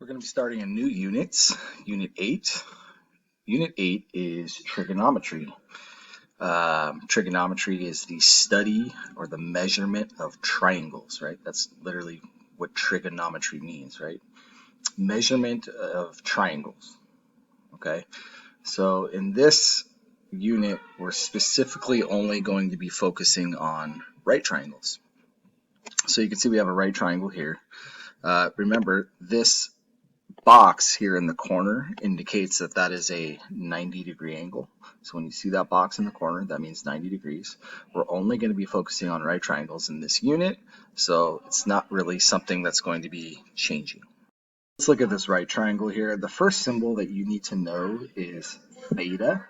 We're going to be starting a new unit, Unit 8. Unit 8 is trigonometry. Trigonometry is the study or the measurement of triangles, right? That's literally what trigonometry means, right? Measurement of triangles, okay? So in this unit, we're specifically only going to be focusing on right triangles. So you can see we have a right triangle here. Remember, this box here in the corner indicates that that is a 90-degree angle. So when you see that box in the corner, that means 90 degrees. We're only going to be focusing on right triangles in this unit, so it's not really something that's going to be changing. Let's look at this right triangle here. The first symbol that you need to know is theta.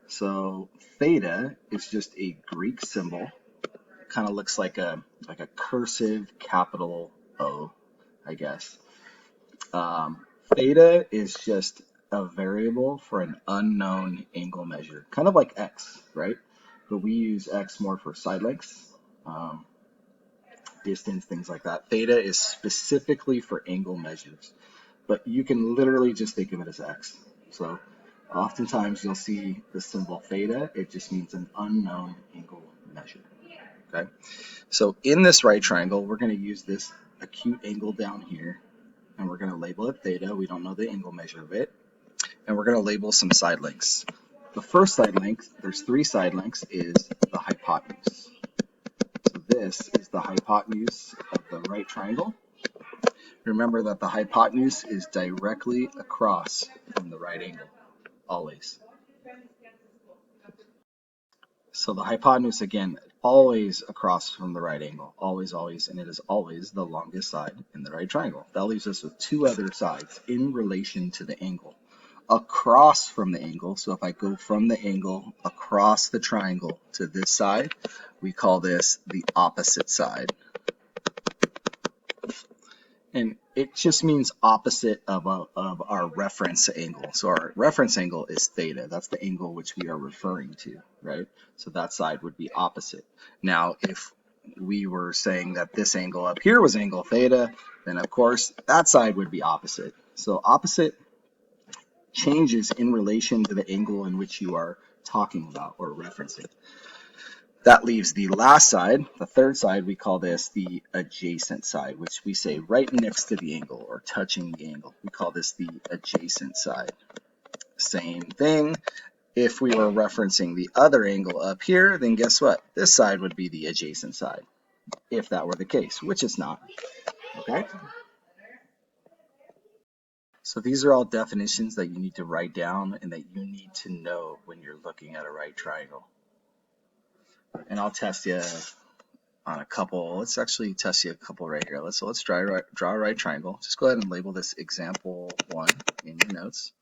So theta is just a Greek symbol. Kind of looks like a cursive capital O, I guess. Theta is just a variable for an unknown angle measure, kind of like x, right? But we use x more for side lengths, distance, things like that. Theta is specifically for angle measures, but you can literally just think of it as x. So oftentimes you'll see the symbol theta. It just means an unknown angle measure, okay? So in this right triangle, we're going to use this acute angle down here, and we're going to label it theta. We don't know the angle measure of it. And we're going to label some side lengths. The first side length, there's three side lengths, is the hypotenuse. So this is the hypotenuse of the right triangle. Remember that the hypotenuse is directly across from the right angle, always. So the hypotenuse, again, always across from the right angle, always, always, and it is always the longest side in the right triangle. That leaves us with two other sides in relation to the angle. Across from the angle, so if I go from the angle across the triangle to this side, we call this the opposite side. And it just means opposite of our reference angle. So our reference angle is theta. That's the angle which we are referring to, right? So that side would be opposite. Now, if we were saying that this angle up here was angle theta, then of course that side would be opposite. So opposite changes in relation to the angle in which you are talking about or referencing. That leaves the last side, the third side, we call this the adjacent side, which we say right next to the angle or touching the angle. We call this the adjacent side. Same thing. If we were referencing the other angle up here, then guess what? This side would be the adjacent side, if that were the case, which it's not. Okay? So these are all definitions that you need to write down and that you need to know when you're looking at a right triangle. And I'll test you on a couple. Let's actually test you a couple right here. Let's draw a right triangle. Just go ahead and label this example 1 in your notes.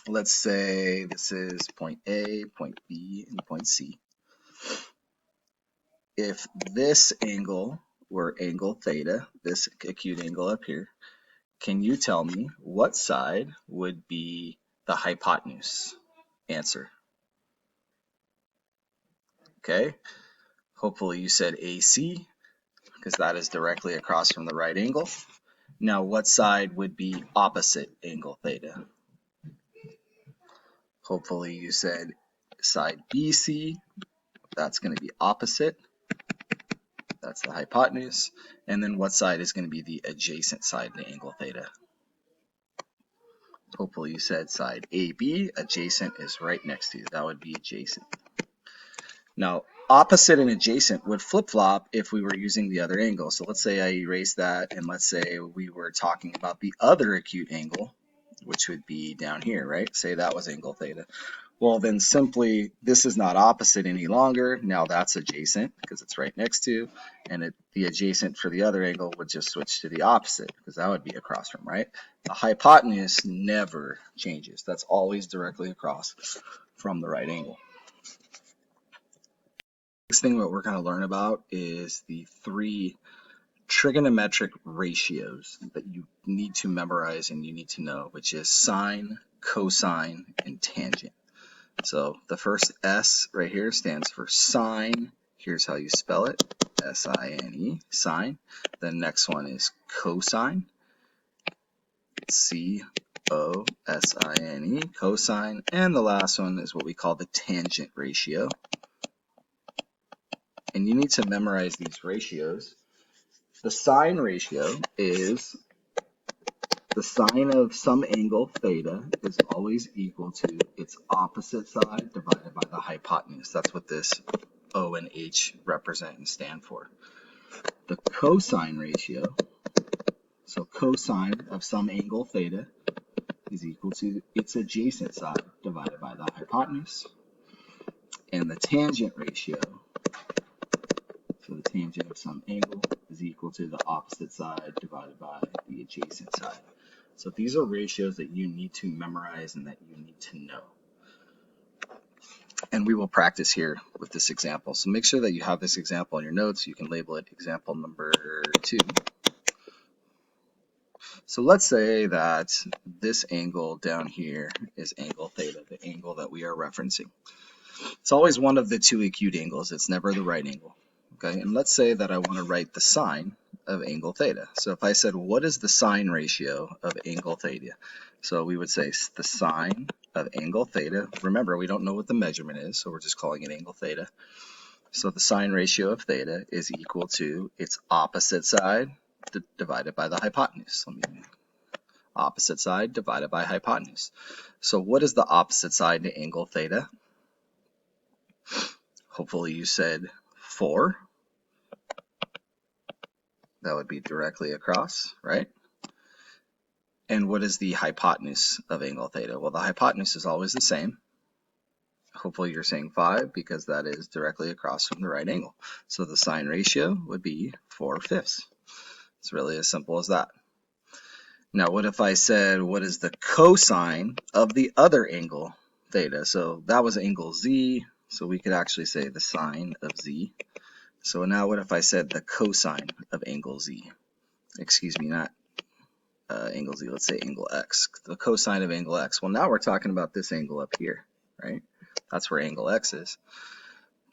Let's say this is point A, point B, and point C. If this angle were angle theta, this acute angle up here, can you tell me what side would be the hypotenuse? Answer. Okay, hopefully you said AC, because that is directly across from the right angle. Now, what side would be opposite angle theta? Hopefully you said side BC, that's going to be opposite. That's the hypotenuse. And then what side is going to be the adjacent side to angle theta? Hopefully you said side AB, adjacent is right next to you. That would be adjacent. Now, opposite and adjacent would flip-flop if we were using the other angle. So let's say I erase that, and let's say we were talking about the other acute angle, which would be down here, right? Say that was angle theta. Well, then simply, this is not opposite any longer. Now that's adjacent because it's right next to, and the adjacent for the other angle would just switch to the opposite because that would be across from, right? The hypotenuse never changes. That's always directly across from the right angle. Next thing what we're going to learn about is the three trigonometric ratios that you need to memorize and you need to know, which is sine, cosine, and tangent. So the first S right here stands for sine. Here's how you spell it, S-I-N-E, sine. The next one is cosine, C-O-S-I-N-E, cosine. And the last one is what we call the tangent ratio. And you need to memorize these ratios. The sine ratio is the sine of some angle theta is always equal to its opposite side divided by the hypotenuse. That's what this O and H represent and stand for. The cosine ratio, so cosine of some angle theta is equal to its adjacent side divided by the hypotenuse. And the tangent ratio, so the tangent of some angle is equal to the opposite side divided by the adjacent side. So these are ratios that you need to memorize and that you need to know. And we will practice here with this example. So make sure that you have this example in your notes. You can label it example number 2. So let's say that this angle down here is angle theta, the angle that we are referencing. It's always one of the two acute angles. It's never the right angle. Okay, and let's say that I want to write the sine of angle theta. So if I said, what is the sine ratio of angle theta? So we would say the sine of angle theta. Remember, we don't know what the measurement is, so we're just calling it angle theta. So the sine ratio of theta is equal to its opposite side divided by the hypotenuse. Opposite side divided by hypotenuse. So what is the opposite side to angle theta? Hopefully you said 4. That would be directly across, right? And what is the hypotenuse of angle theta? Well, the hypotenuse is always the same. Hopefully you're saying 5 because that is directly across from the right angle. So the sine ratio would be 4/5. It's really as simple as that. Now, what if I said, what is the cosine of the other angle theta? So that was angle Z, so we could actually say the sine of Z. So now what if I said the cosine of angle Z? Excuse me, not angle Z, let's say angle X. The cosine of angle X. Well, now we're talking about this angle up here, right? That's where angle X is.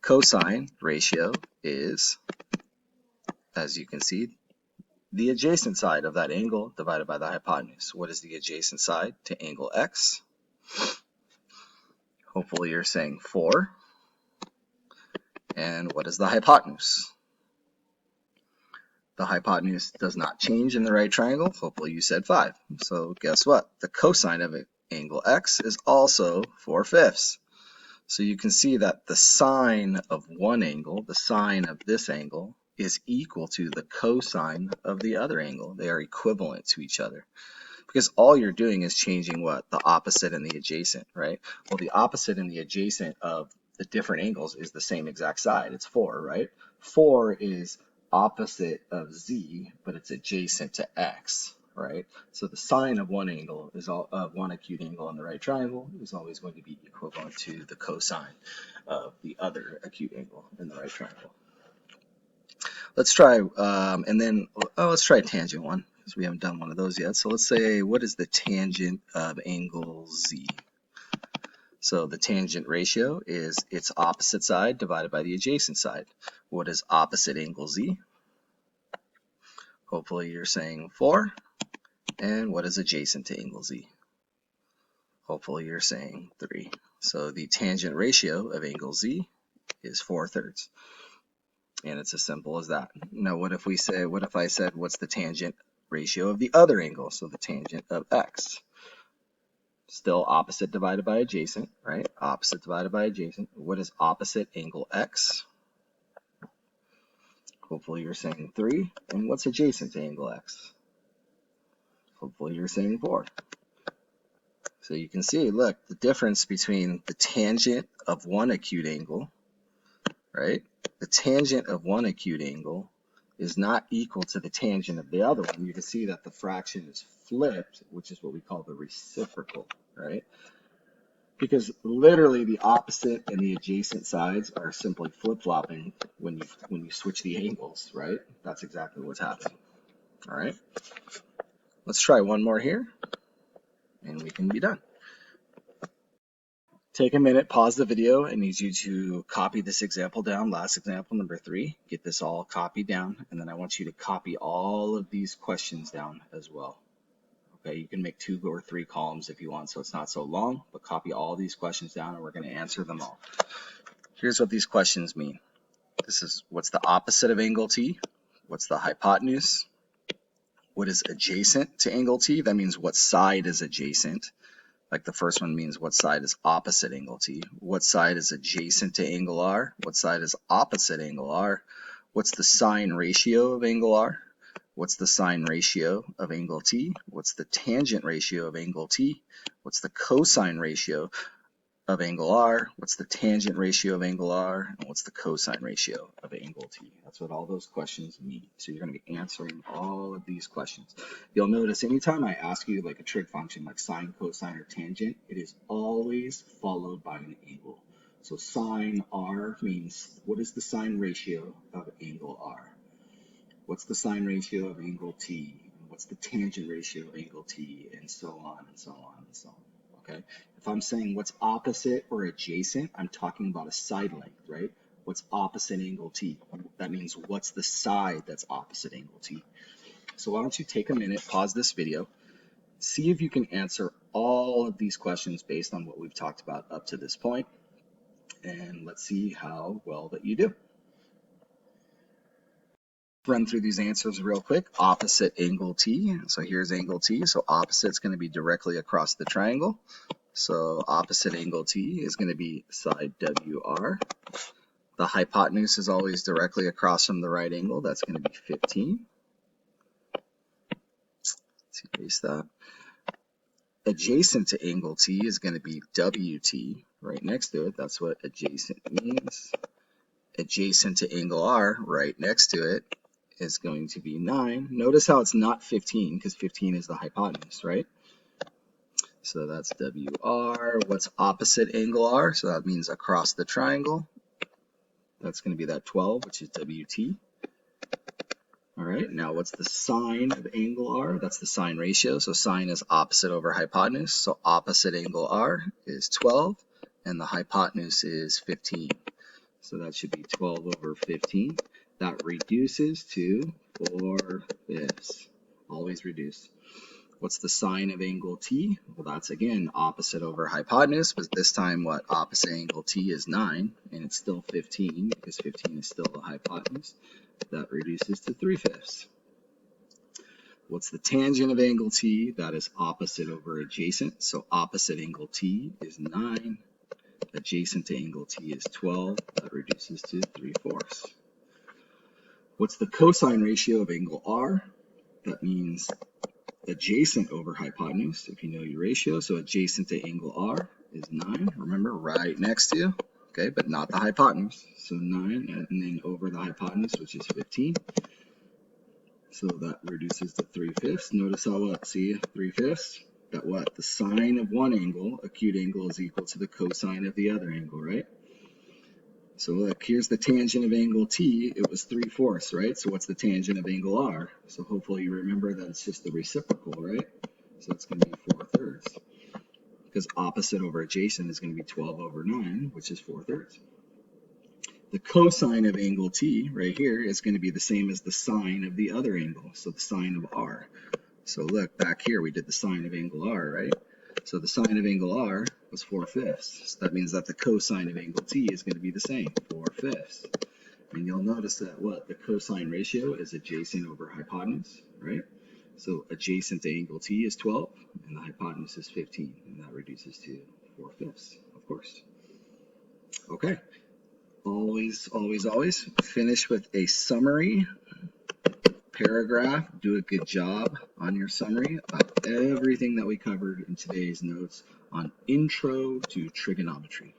Cosine ratio is, as you can see, the adjacent side of that angle divided by the hypotenuse. What is the adjacent side to angle X? Hopefully you're saying 4. And what is the hypotenuse? The hypotenuse does not change in the right triangle. Hopefully you said 5. So guess what? The cosine of angle X is also 4/5. So you can see that the sine of one angle, the sine of this angle, is equal to the cosine of the other angle. They are equivalent to each other. Because all you're doing is changing what? The opposite and the adjacent, right? Well, the opposite and the adjacent of the different angles is the same exact side. It's 4, right? 4 is opposite of Z, but it's adjacent to X, right? So the sine of one angle is one acute angle in the right triangle is always going to be equivalent to the cosine of the other acute angle in the right triangle. Let's try, let's try tangent one, because we haven't done one of those yet. So let's say, what is the tangent of angle Z? So the tangent ratio is its opposite side divided by the adjacent side. What is opposite angle Z? Hopefully you're saying 4. And what is adjacent to angle Z? Hopefully you're saying 3. So the tangent ratio of angle Z is 4/3. And it's as simple as that. Now, what if I said, what's the tangent ratio of the other angle? So the tangent of X. Still opposite divided by adjacent, right? Opposite divided by adjacent. What is opposite angle X? Hopefully you're saying 3. And what's adjacent to angle X? Hopefully you're saying 4. So you can see, look, the difference between the tangent of one acute angle, right? The tangent of one acute angle is not equal to the tangent of the other one. You can see that the fraction is flipped, which is what we call the reciprocal, right? Because literally the opposite and the adjacent sides are simply flip-flopping when you switch the angles, right? That's exactly what's happening. All right. Let's try one more here, and we can be done. Take a minute, pause the video. I need you to copy this example down, last example, number 3. Get this all copied down, and then I want you to copy all of these questions down as well. Okay, you can make 2 or 3 columns if you want, so it's not so long, but copy all these questions down, and we're going to answer them all. Here's what these questions mean. This is what's the opposite of angle T? What's the hypotenuse? What is adjacent to angle T? That means what side is adjacent. Like the first one means what side is opposite angle T. What side is adjacent to angle R? What side is opposite angle R? What's the sine ratio of angle R? What's the sine ratio of angle T? What's the tangent ratio of angle T? What's the cosine ratio of angle R? What's the tangent ratio of angle R? And what's the cosine ratio of angle T? That's what all those questions mean. So you're going to be answering all of these questions. You'll notice anytime I ask you like a trig function like sine, cosine, or tangent, it is always followed by an angle. So sine R means what is the sine ratio of angle R? What's the sine ratio of angle T? What's the tangent ratio of angle T? And so on and so on and so on. Okay? If I'm saying what's opposite or adjacent, I'm talking about a side length, right? What's opposite angle T? That means what's the side that's opposite angle T? So why don't you take a minute, pause this video, see if you can answer all of these questions based on what we've talked about up to this point, and let's see how well that you do. Run through these answers real quick. Opposite angle T. So here's angle T. So opposite is going to be directly across the triangle. So opposite angle T is going to be side WR. The hypotenuse is always directly across from the right angle. That's going to be 15. Let's erase that. Adjacent to angle T is going to be WT right next to it. That's what adjacent means. Adjacent to angle R right next to it is going to be 9. Notice how it's not 15 because 15 is the hypotenuse, right? So that's WR. What's opposite angle R? So that means across the triangle. That's going to be that 12, which is WT. All right, now what's the sine of angle R? That's the sine ratio. So sine is opposite over hypotenuse. So opposite angle R is 12, and the hypotenuse is 15. So that should be 12 over 15. That reduces to 4/5. Always reduce. What's the sine of angle T? Well, that's again opposite over hypotenuse, but this time what? Opposite angle T is 9, and it's still 15 because 15 is still the hypotenuse. That reduces to 3/5. What's the tangent of angle T? That is opposite over adjacent, so opposite angle T is 9. Adjacent to angle T is 12. That reduces to 3/4. What's the cosine ratio of angle R? That means adjacent over hypotenuse, if you know your ratio. So adjacent to angle R is 9. Remember, right next to, okay, but not the hypotenuse. So 9, and then over the hypotenuse, which is 15. So that reduces to 3/5. Notice how what? See, 3/5? That what? The sine of one angle, acute angle, is equal to the cosine of the other angle, right? So look, here's the tangent of angle T. It was 3/4, right? So what's the tangent of angle R? So hopefully you remember that it's just the reciprocal, right? So it's going to be 4/3. Because opposite over adjacent is going to be 12 over 9, which is 4/3. The cosine of angle T right here is going to be the same as the sine of the other angle. So the sine of R. So look, back here we did the sine of angle R, right? So the sine of angle R was 4/5. So that means that the cosine of angle T is going to be the same, 4/5. And you'll notice that what? The cosine ratio is adjacent over hypotenuse, right? So adjacent to angle T is 12, and the hypotenuse is 15, and that reduces to 4/5, of course. Okay. Always, always, always finish with a summary paragraph. Do a good job on your summary about everything that we covered in today's notes on Intro to Trigonometry.